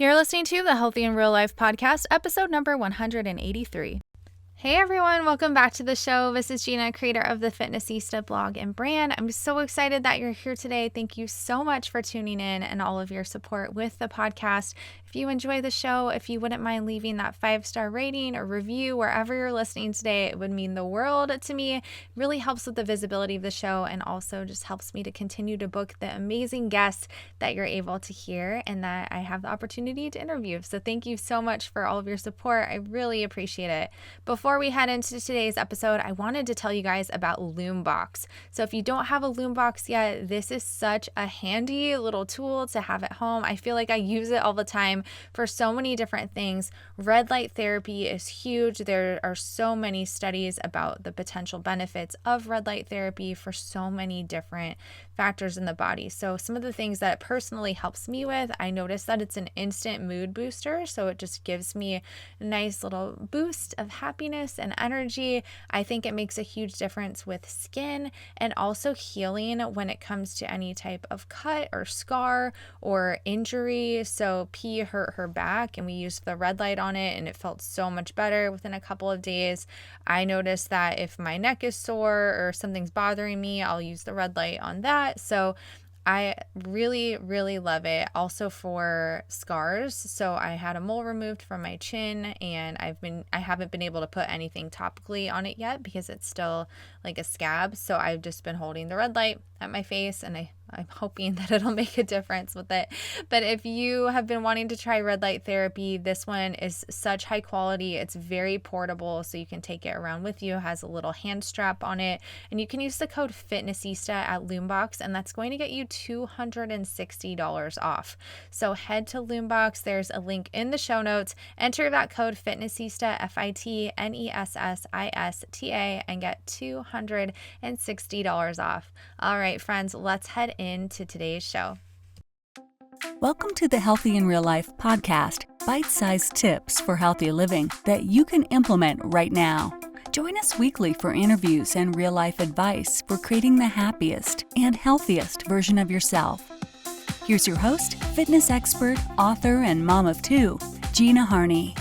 You're listening to the Healthy in Real Life podcast, episode number 183. Hey everyone, welcome back to the show. This is Gina, creator of the Fitnessista blog and brand. I'm so excited that you're here today. Thank you so much for tuning in and all of your support with the podcast. If you enjoy the show, if you wouldn't mind leaving that 5-star rating or review wherever you're listening today, it would mean the world to me. It really helps with the visibility of the show and also just helps me to continue to book the amazing guests that you're able to hear and that I have the opportunity to interview. So thank you so much for all of your support. I really appreciate it. Before we head into today's episode, I wanted to tell you guys about Loombox. So if you don't have a Loombox yet, this is such a handy little tool to have at home. I feel like I use it all the time for so many different things. Red light therapy is huge. There are so many studies about the potential benefits of red light therapy for so many different factors in the body. So some of the things that it personally helps me with, I notice that it's an instant mood booster. So it just gives me a nice little boost of happiness and energy. I think it makes a huge difference with skin and also healing when it comes to any type of cut or scar or injury. So P hurt her back and we used the red light on it and it felt so much better within a couple of days. I noticed that if my neck is sore or something's bothering me, I'll use the red light on that. So I really, really love it. Also for scars. So I had a mole removed from my chin and I haven't been able to put anything topically on it yet because it's still like a scab. So I've just been holding the red light at my face and I'm hoping that it'll make a difference with it. But if you have been wanting to try red light therapy, this one is such high quality. It's very portable, so you can take it around with you. It has a little hand strap on it, and you can use the code FITNESSista at Loombox, and that's going to get you $260 off. So head to Loombox. There's a link in the show notes. Enter that code FITNESSista, FITNESSISTA, and get $260 off. All right, friends, let's head into today's show. Welcome to the Healthy in Real Life podcast, bite-sized tips for healthy living that you can implement right now. Join us weekly for interviews and real-life advice for creating the happiest and healthiest version of yourself. Here's your host, fitness expert, author, and mom of two, Gina Harney.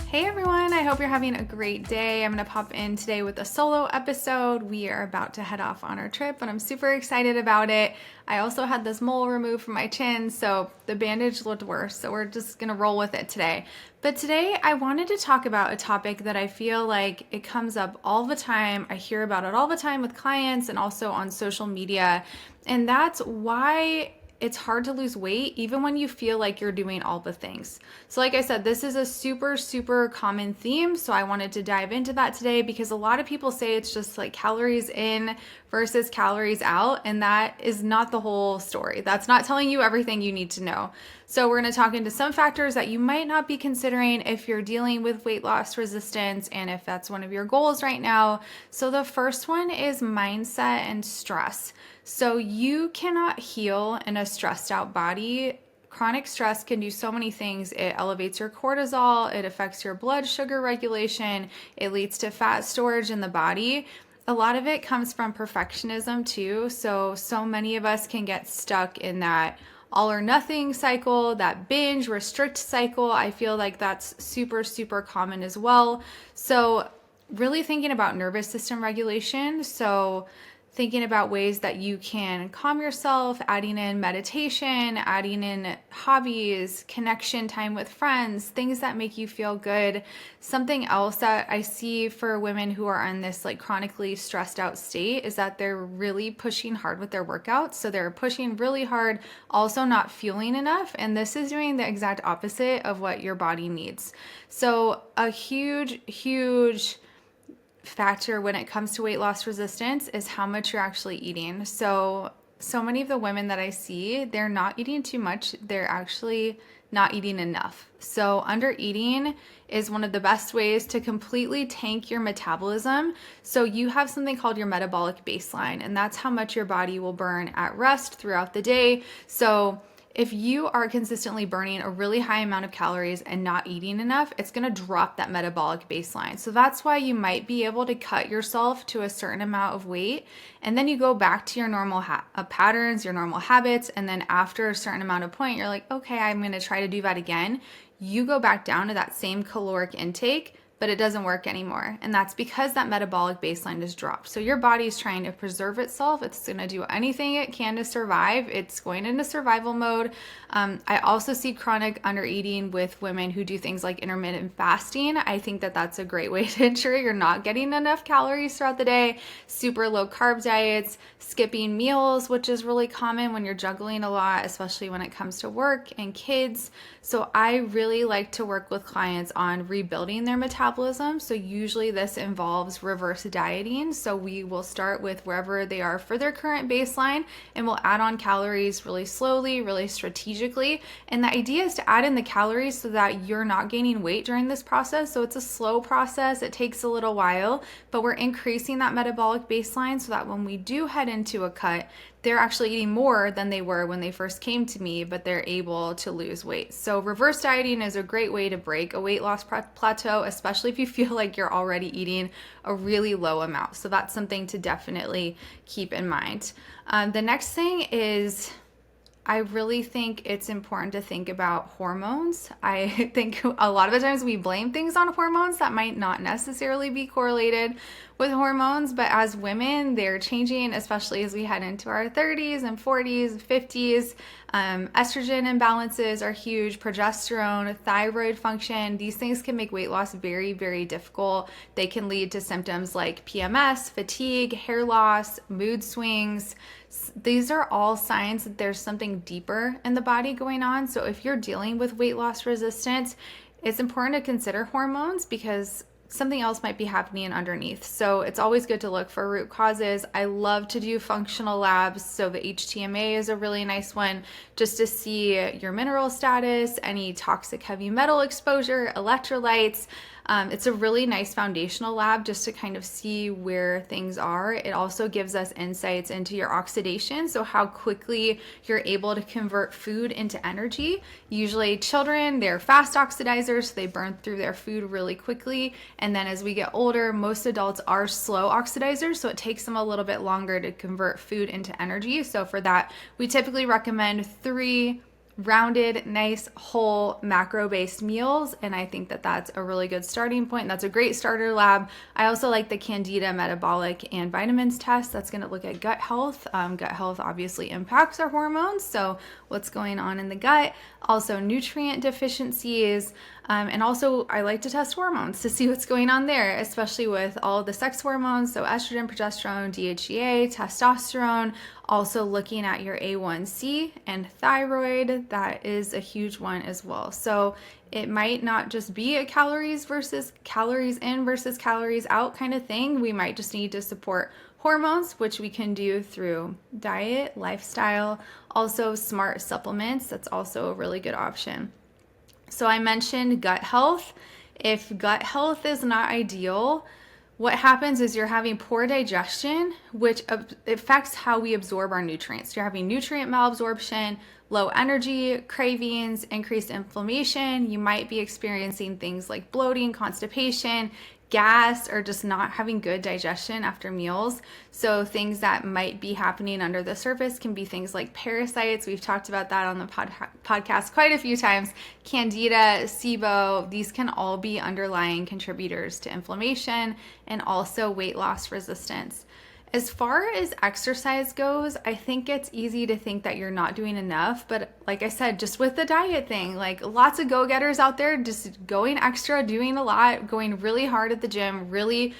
Hey everyone, I hope you're having a great day. I'm going to pop in today with a solo episode. We are about to head off on our trip and I'm super excited about it. I also had this mole removed from my chin, so the bandage looked worse, so we're just going to roll with it today. But today I wanted to talk about a topic that I feel like it comes up all the time. I hear about it all the time with clients and also on social media, and that's why it's hard to lose weight even when you feel like you're doing all the things. So like I said, this is a super, super common theme. So I wanted to dive into that today because a lot of people say it's just like calories in versus calories out. And that is not the whole story. That's not telling you everything you need to know. So we're going to talk into some factors that you might not be considering if you're dealing with weight loss resistance and if that's one of your goals right now. So the first one is mindset and stress. So you cannot heal in a stressed out body. Chronic stress can do so many things. It elevates your cortisol, it affects your blood sugar regulation, it leads to fat storage in the body. A lot of it comes from perfectionism too. So many of us can get stuck in that all or nothing cycle, that binge restrict cycle. I feel like that's super, super common as well. So really thinking about nervous system regulation. So thinking about ways that you can calm yourself, adding in meditation, adding in hobbies, connection time with friends, things that make you feel good. Something else that I see for women who are in this like chronically stressed out state is that they're really pushing hard with their workouts. So they're pushing really hard, also not fueling enough. And this is doing the exact opposite of what your body needs. So a huge, huge factor when it comes to weight loss resistance is how much you're actually eating. So many of the women that I see, they're not eating too much. They're actually not eating enough. So under eating is one of the best ways to completely tank your metabolism. So you have something called your metabolic baseline, and that's how much your body will burn at rest throughout the day. So if you are consistently burning a really high amount of calories and not eating enough, it's going to drop that metabolic baseline. So that's why you might be able to cut yourself to a certain amount of weight, and then you go back to your normal patterns, your normal habits, and then after a certain amount of point, you're like, okay, I'm going to try to do that again. You go back down to that same caloric intake, but it doesn't work anymore. And that's because that metabolic baseline is dropped. So your body is trying to preserve itself. It's going to do anything it can to survive. It's going into survival mode. I also see chronic undereating with women who do things like intermittent fasting. I think that that's a great way to ensure you're not getting enough calories throughout the day. Super low carb diets, skipping meals, which is really common when you're juggling a lot, especially when it comes to work and kids. So I really like to work with clients on rebuilding their metabolism. So usually this involves reverse dieting. So we will start with wherever they are for their current baseline, and we'll add on calories really slowly, really strategically. And the idea is to add in the calories so that you're not gaining weight during this process. So it's a slow process. It takes a little while, but we're increasing that metabolic baseline so that when we do head into a cut, they're actually eating more than they were when they first came to me, but they're able to lose weight. So reverse dieting is a great way to break a weight loss plateau, especially if you feel like you're already eating a really low amount. So that's something to definitely keep in mind. The next thing is, I really think it's important to think about hormones. I think a lot of the times we blame things on hormones that might not necessarily be correlated with hormones, but as women, they're changing, especially as we head into our 30s and 40s, 50s. Estrogen imbalances are huge, progesterone, thyroid function. These things can make weight loss very, very difficult. They can lead to symptoms like PMS, fatigue, hair loss, mood swings. These are all signs that there's something deeper in the body going on. So if you're dealing with weight loss resistance, it's important to consider hormones because something else might be happening underneath. So it's always good to look for root causes. I love to do functional labs. So the HTMA is a really nice one just to see your mineral status, any toxic heavy metal exposure, electrolytes. It's a really nice foundational lab just to kind of see where things are. It also gives us insights into your oxidation, so how quickly you're able to convert food into energy. Usually children, they're fast oxidizers, so they burn through their food really quickly. And then as we get older, most adults are slow oxidizers, so it takes them a little bit longer to convert food into energy. So for that, we typically recommend 3 rounded, nice, whole, macro-based meals, and I think that that's a really good starting point. That's a great starter lab. I also like the Candida metabolic and vitamins test. That's going to look at gut health. Gut health obviously impacts our hormones, so what's going on in the gut. Also nutrient deficiencies, and also I like to test hormones to see what's going on there, especially with all of the sex hormones, so estrogen, progesterone, DHEA, testosterone. Also looking at your A1C and thyroid, that is a huge one as well. So it might not just be a calories versus calories in versus calories out kind of thing. We might just need to support hormones, which we can do through diet, lifestyle, also smart supplements. That's also a really good option. So I mentioned gut health. If gut health is not ideal, what happens is you're having poor digestion, which affects how we absorb our nutrients. You're having nutrient malabsorption, low energy, cravings, increased inflammation. You might be experiencing things like bloating, constipation, gas, or just not having good digestion after meals. So things that might be happening under the surface can be things like parasites. We've talked about that on the podcast quite a few times. Candida, SIBO, these can all be underlying contributors to inflammation and also weight loss resistance. As far as exercise goes, I think it's easy to think that you're not doing enough. But like I said, just with the diet thing, like lots of go-getters out there just going extra, doing a lot, going really hard at the gym, really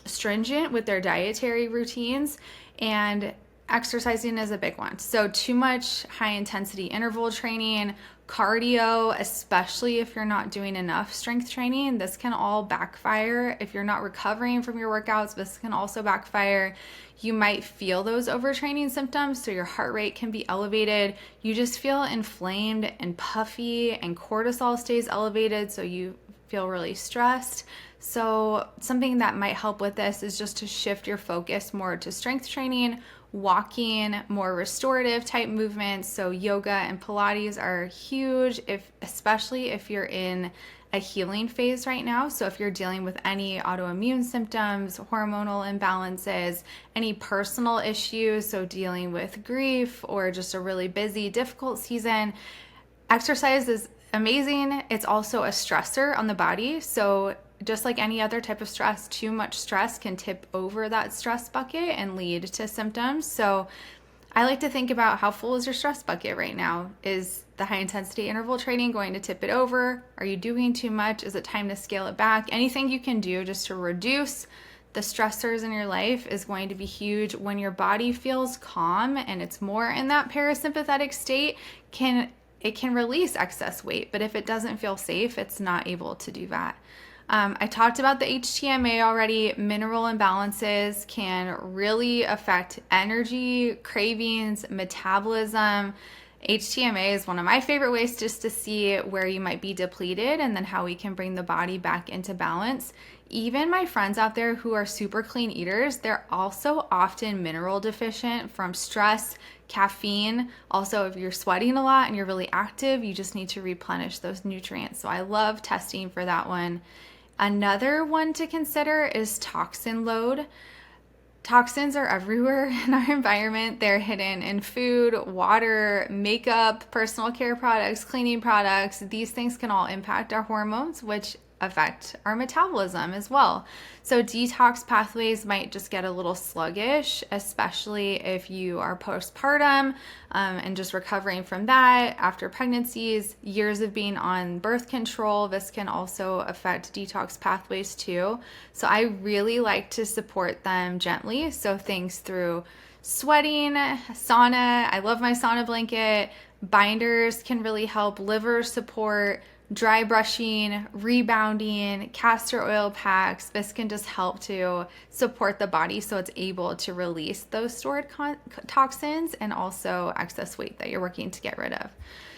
stringent with their dietary routines. And exercising is a big one. So too much high intensity interval training, cardio, especially if you're not doing enough strength training, this can all backfire. If you're not recovering from your workouts, this can also backfire. You might feel those overtraining symptoms, so your heart rate can be elevated. You just feel inflamed and puffy, and cortisol stays elevated, so you feel really stressed. So something that might help with this is just to shift your focus more to strength training, walking, more restorative type movements. So yoga and Pilates are huge, especially if you're in a healing phase right now. So if you're dealing with any autoimmune symptoms, hormonal imbalances, any personal issues, so dealing with grief or just a really busy, difficult season, exercise is amazing. It's also a stressor on the body. So just like any other type of stress, too much stress can tip over that stress bucket and lead to symptoms. So I like to think about how full is your stress bucket right now? Is the high intensity interval training going to tip it over? Are you doing too much? Is it time to scale it back? Anything you can do just to reduce the stressors in your life is going to be huge. When your body feels calm and it's more in that parasympathetic state, it can release excess weight. But if it doesn't feel safe, it's not able to do that. I talked about the HTMA already. Mineral imbalances can really affect energy, cravings, metabolism. HTMA is one of my favorite ways just to see where you might be depleted and then how we can bring the body back into balance. Even my friends out there who are super clean eaters, they're also often mineral deficient from stress, caffeine. Also, if you're sweating a lot and you're really active, you just need to replenish those nutrients. So I love testing for that one. Another one to consider is toxin load. Toxins are everywhere in our environment. They're hidden in food, water, makeup, personal care products, cleaning products. These things can all impact our hormones, which affect our metabolism as well. So detox pathways might just get a little sluggish, especially if you are postpartum and just recovering from that after pregnancies, years of being on birth control. This can also affect detox pathways too. So I really like to support them gently. So things through sweating, sauna. I love my sauna blanket. Binders can really help, liver support, dry brushing, rebounding, castor oil packs. This can just help to support the body so it's able to release those stored toxins and also excess weight that you're working to get rid of.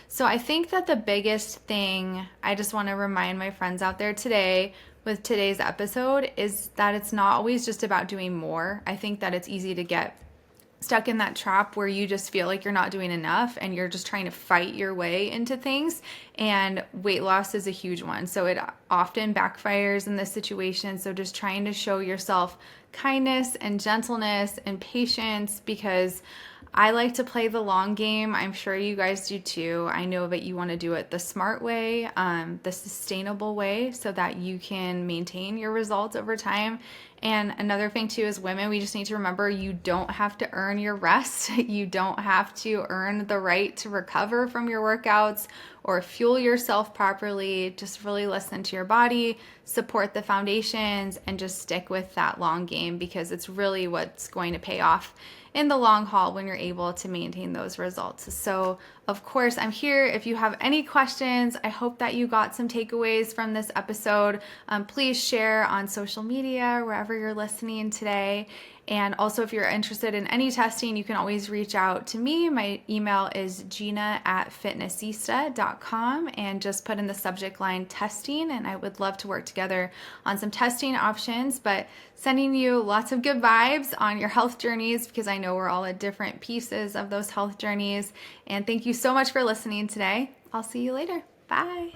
So I think that the biggest thing I just want to remind my friends out there today with today's episode is that it's not always just about doing more. I think that it's easy to get stuck in that trap where you just feel like you're not doing enough and you're just trying to fight your way into things, and weight loss is a huge one. So it often backfires in this situation. So just trying to show yourself kindness and gentleness and patience, because I like to play the long game. I'm sure you guys do too. I know that you want to do it the smart way, the sustainable way, so that you can maintain your results over time. And another thing too is women, we just need to remember you don't have to earn your rest. You don't have to earn the right to recover from your workouts or fuel yourself properly. Just really listen to your body, support the foundations, and just stick with that long game, because it's really what's going to pay off in the long haul when you're able to maintain those results. So of course, I'm here if you have any questions. I hope that you got some takeaways from this episode. Please share on social media, wherever you're listening today. And also, if you're interested in any testing, you can always reach out to me. My email is gina@fitnessista.com, and just put in the subject line testing, and I would love to work together on some testing options. But sending you lots of good vibes on your health journeys, because I know we're all at different pieces of those health journeys. And thank you so much for listening today. I'll see you later. Bye.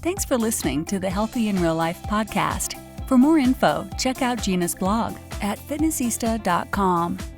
Thanks for listening to the Healthy in Real Life podcast. For more info, check out Gina's blog at fitnessista.com.